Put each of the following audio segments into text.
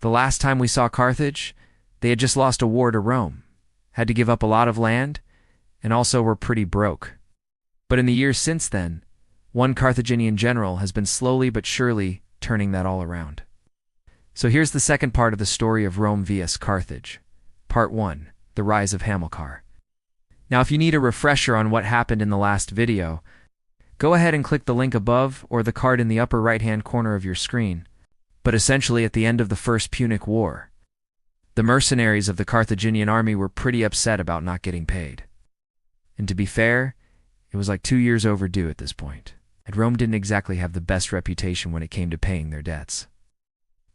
The last time we saw Carthage, they had just lost a war to Rome, had to give up a lot of land, and also were pretty broke. But in the years since then, one Carthaginian general has been slowly but surely turning that all around. So here's the second part of the story of Rome vs. Carthage. Part 1. The Rise of Hamilcar. Now if you need a refresher on what happened in the last video, go ahead and click the link above or the card in the upper right-hand corner of your screen. But essentially at the end of the First Punic War, the mercenaries of the Carthaginian army were pretty upset about not getting paid. And to be fair, it was like 2 years overdue at this point, and Rome didn't exactly have the best reputation when it came to paying their debts.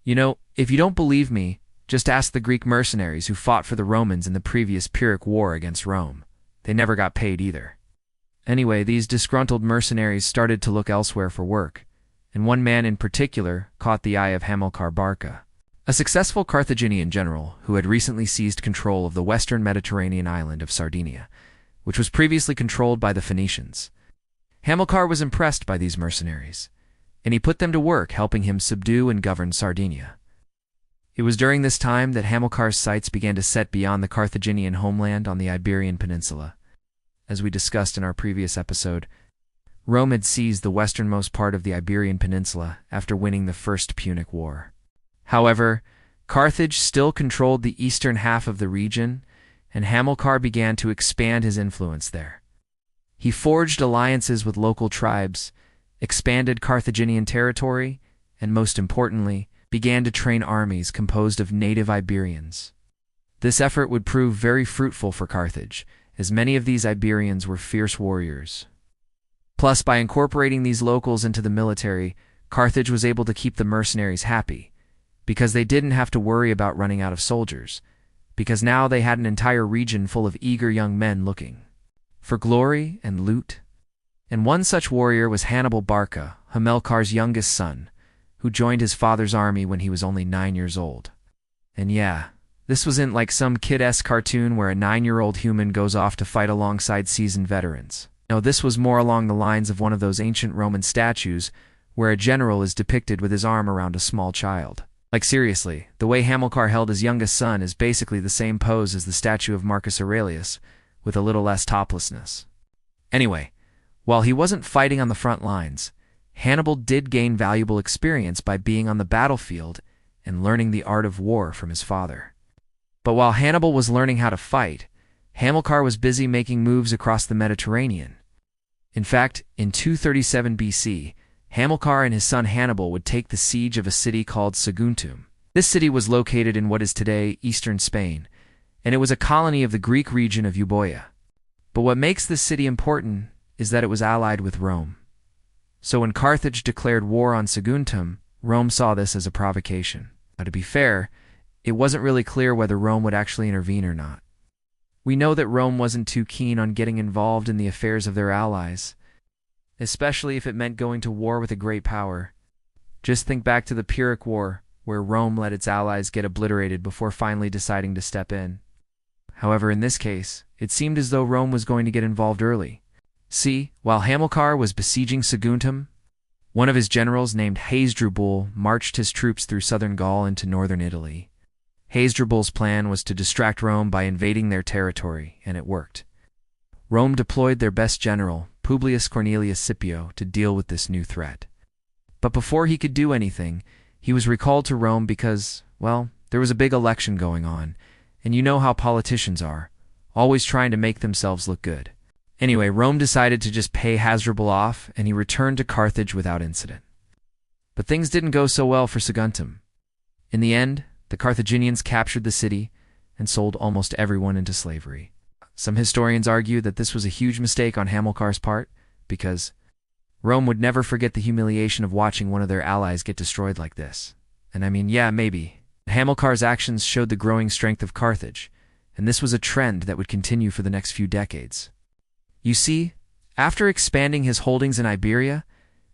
You know, if you don't believe me, just ask the Greek mercenaries who fought for the Romans in the previous Pyrrhic War against Rome. They never got paid either. Anyway, these disgruntled mercenaries started to look elsewhere for work, and one man in particular caught the eye of Hamilcar Barca, a successful Carthaginian general who had recently seized control of the western Mediterranean island of Sardinia, which was previously controlled by the Phoenicians. Hamilcar was impressed by these mercenaries, and he put them to work helping him subdue and govern Sardinia. It was during this time that Hamilcar's sights began to set beyond the Carthaginian homeland on the Iberian Peninsula. As we discussed in our previous episode, Rome had seized the westernmost part of the Iberian Peninsula after winning the First Punic War. However, Carthage still controlled the eastern half of the region, and Hamilcar began to expand his influence there. He forged alliances with local tribes, expanded Carthaginian territory, and most importantly, began to train armies composed of native Iberians. This effort would prove very fruitful for Carthage, as many of these Iberians were fierce warriors. Plus, by incorporating these locals into the military, Carthage was able to keep the mercenaries happy, because they didn't have to worry about running out of soldiers, because now they had an entire region full of eager young men looking for glory and loot. And one such warrior was Hannibal Barca, Hamilcar's youngest son, who joined his father's army when he was only 9 years old. And yeah, this wasn't like some kid-esque cartoon where a 9-year-old human goes off to fight alongside seasoned veterans. No, this was more along the lines of one of those ancient Roman statues where a general is depicted with his arm around a small child. Like seriously, the way Hamilcar held his youngest son is basically the same pose as the statue of Marcus Aurelius, with a little less toplessness. Anyway, while he wasn't fighting on the front lines, Hannibal did gain valuable experience by being on the battlefield and learning the art of war from his father. But while Hannibal was learning how to fight, Hamilcar was busy making moves across the Mediterranean. In fact, in 237 BC, Hamilcar and his son Hannibal would take the siege of a city called Saguntum. This city was located in what is today eastern Spain, and it was a colony of the Greek region of Euboea. But what makes this city important is that it was allied with Rome. So when Carthage declared war on Saguntum, Rome saw this as a provocation. Now, to be fair, it wasn't really clear whether Rome would actually intervene or not. We know that Rome wasn't too keen on getting involved in the affairs of their allies, especially if it meant going to war with a great power. Just think back to the Pyrrhic War, where Rome let its allies get obliterated before finally deciding to step in. However, in this case, it seemed as though Rome was going to get involved early. See, while Hamilcar was besieging Saguntum, one of his generals named Hasdrubal marched his troops through southern Gaul into northern Italy. Hasdrubal's plan was to distract Rome by invading their territory, and it worked. Rome deployed their best general, Publius Cornelius Scipio, to deal with this new threat. But before he could do anything, he was recalled to Rome because, well, there was a big election going on, and you know how politicians are, always trying to make themselves look good. Anyway, Rome decided to just pay Hasdrubal off, and he returned to Carthage without incident. But things didn't go so well for Saguntum. In the end, the Carthaginians captured the city and sold almost everyone into slavery. Some historians argue that this was a huge mistake on Hamilcar's part, because Rome would never forget the humiliation of watching one of their allies get destroyed like this. And I mean, yeah, maybe. Hamilcar's actions showed the growing strength of Carthage, and this was a trend that would continue for the next few decades. You see, after expanding his holdings in Iberia,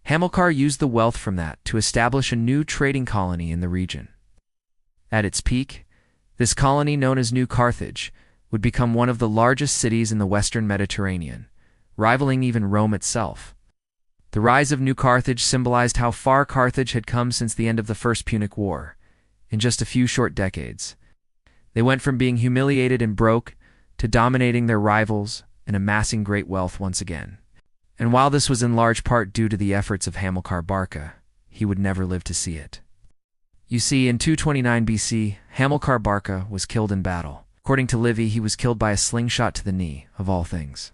Hamilcar used the wealth from that to establish a new trading colony in the region. At its peak, this colony, known as New Carthage, would become one of the largest cities in the western Mediterranean, rivaling even Rome itself. The rise of New Carthage symbolized how far Carthage had come since the end of the First Punic War, in just a few short decades. They went from being humiliated and broke to dominating their rivals and amassing great wealth once again. And while this was in large part due to the efforts of Hamilcar Barca, he would never live to see it. You see, in 229 BC, Hamilcar Barca was killed in battle. According to Livy, he was killed by a slingshot to the knee, of all things.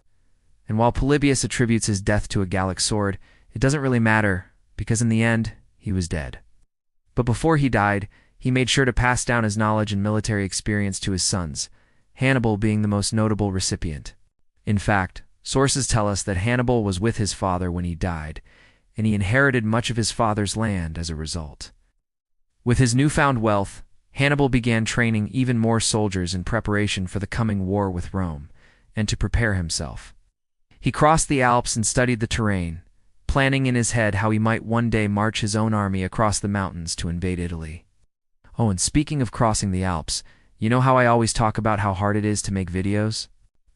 And while Polybius attributes his death to a Gallic sword, it doesn't really matter, because in the end, he was dead. But before he died, he made sure to pass down his knowledge and military experience to his sons, Hannibal being the most notable recipient. In fact, sources tell us that Hannibal was with his father when he died, and he inherited much of his father's land as a result. With his newfound wealth, Hannibal began training even more soldiers in preparation for the coming war with Rome, and to prepare himself. He crossed the Alps and studied the terrain, planning in his head how he might one day march his own army across the mountains to invade Italy. Oh, and speaking of crossing the Alps, you know how I always talk about how hard it is to make videos?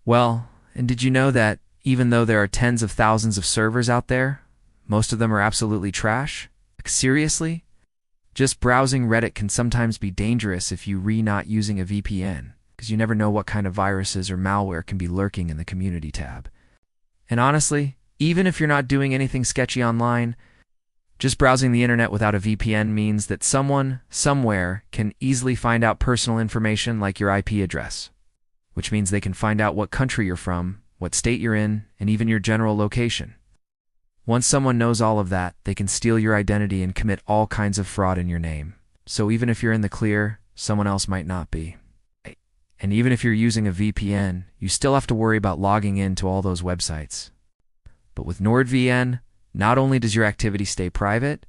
Well, and did you know that even though there are tens of thousands of servers out there, most of them are absolutely trash? Like, seriously? Just browsing Reddit can sometimes be dangerous if you're not using a VPN, because you never know what kind of viruses or malware can be lurking in the community tab. And honestly, even if you're not doing anything sketchy online, just browsing the internet without a VPN means that someone, somewhere, can easily find out personal information like your IP address, which means they can find out what country you're from, what state you're in, and even your general location. Once someone knows all of that, they can steal your identity and commit all kinds of fraud in your name. So even if you're in the clear, someone else might not be. And even if you're using a VPN, you still have to worry about logging into all those websites. But with NordVPN, not only does your activity stay private,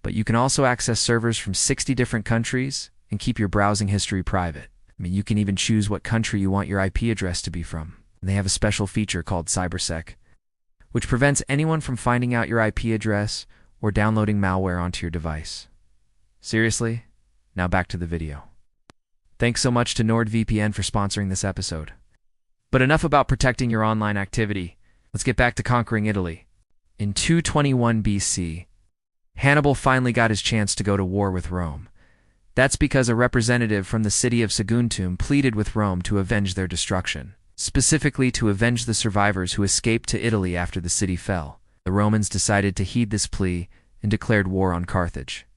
but you can also access servers from 60 different countries and keep your browsing history private. I mean, you can even choose what country you want your IP address to be from. And they have a special feature called CyberSec, which prevents anyone from finding out your IP address or downloading malware onto your device. Seriously? Now back to the video. Thanks so much to NordVPN for sponsoring this episode. But enough about protecting your online activity. Let's get back to conquering Italy. In 221 BC, Hannibal finally got his chance to go to war with Rome. That's because a representative from the city of Saguntum pleaded with Rome to avenge their destruction, specifically to avenge the survivors who escaped to Italy after the city fell. The Romans decided to heed this plea and declared war on Carthage.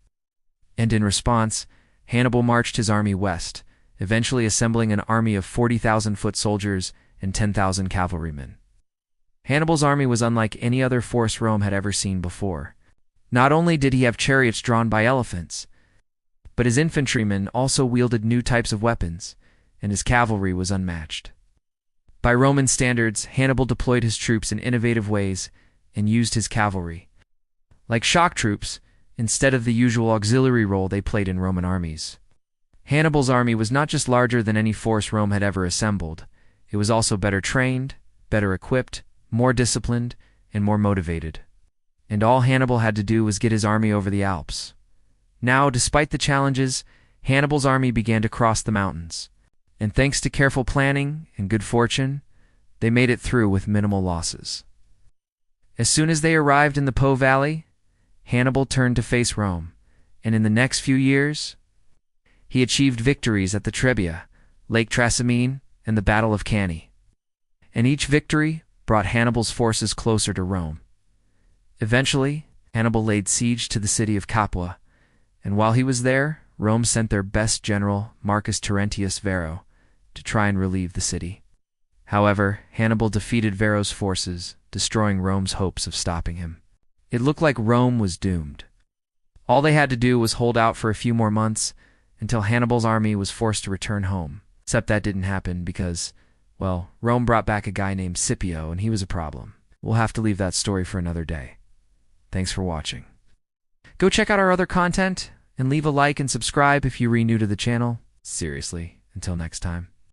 And in response, Hannibal marched his army west, eventually assembling an army of 40,000 foot soldiers and 10,000 cavalrymen. Hannibal's army was unlike any other force Rome had ever seen before. Not only did he have chariots drawn by elephants, but his infantrymen also wielded new types of weapons, and his cavalry was unmatched. By Roman standards, Hannibal deployed his troops in innovative ways and used his cavalry. Like shock troops, instead of the usual auxiliary role they played in Roman armies. Hannibal's army was not just larger than any force Rome had ever assembled, it was also better trained, better equipped, more disciplined, and more motivated. And all Hannibal had to do was get his army over the Alps. Now, despite the challenges, Hannibal's army began to cross the mountains. And thanks to careful planning and good fortune, they made it through with minimal losses. As soon as they arrived in the Po Valley, Hannibal turned to face Rome, and in the next few years, he achieved victories at the Trebia, Lake Trasimene, and the Battle of Cannae. And each victory brought Hannibal's forces closer to Rome. Eventually, Hannibal laid siege to the city of Capua, and while he was there, Rome sent their best general, Marcus Terentius Varro, to try and relieve the city. However, Hannibal defeated Varro's forces, destroying Rome's hopes of stopping him. It looked like Rome was doomed. All they had to do was hold out for a few more months until Hannibal's army was forced to return home. Except that didn't happen because, well, Rome brought back a guy named Scipio, and he was a problem. We'll have to leave that story for another day. Thanks for watching. Go check out our other content, and leave a like and subscribe if you're new to the channel. Seriously, until next time.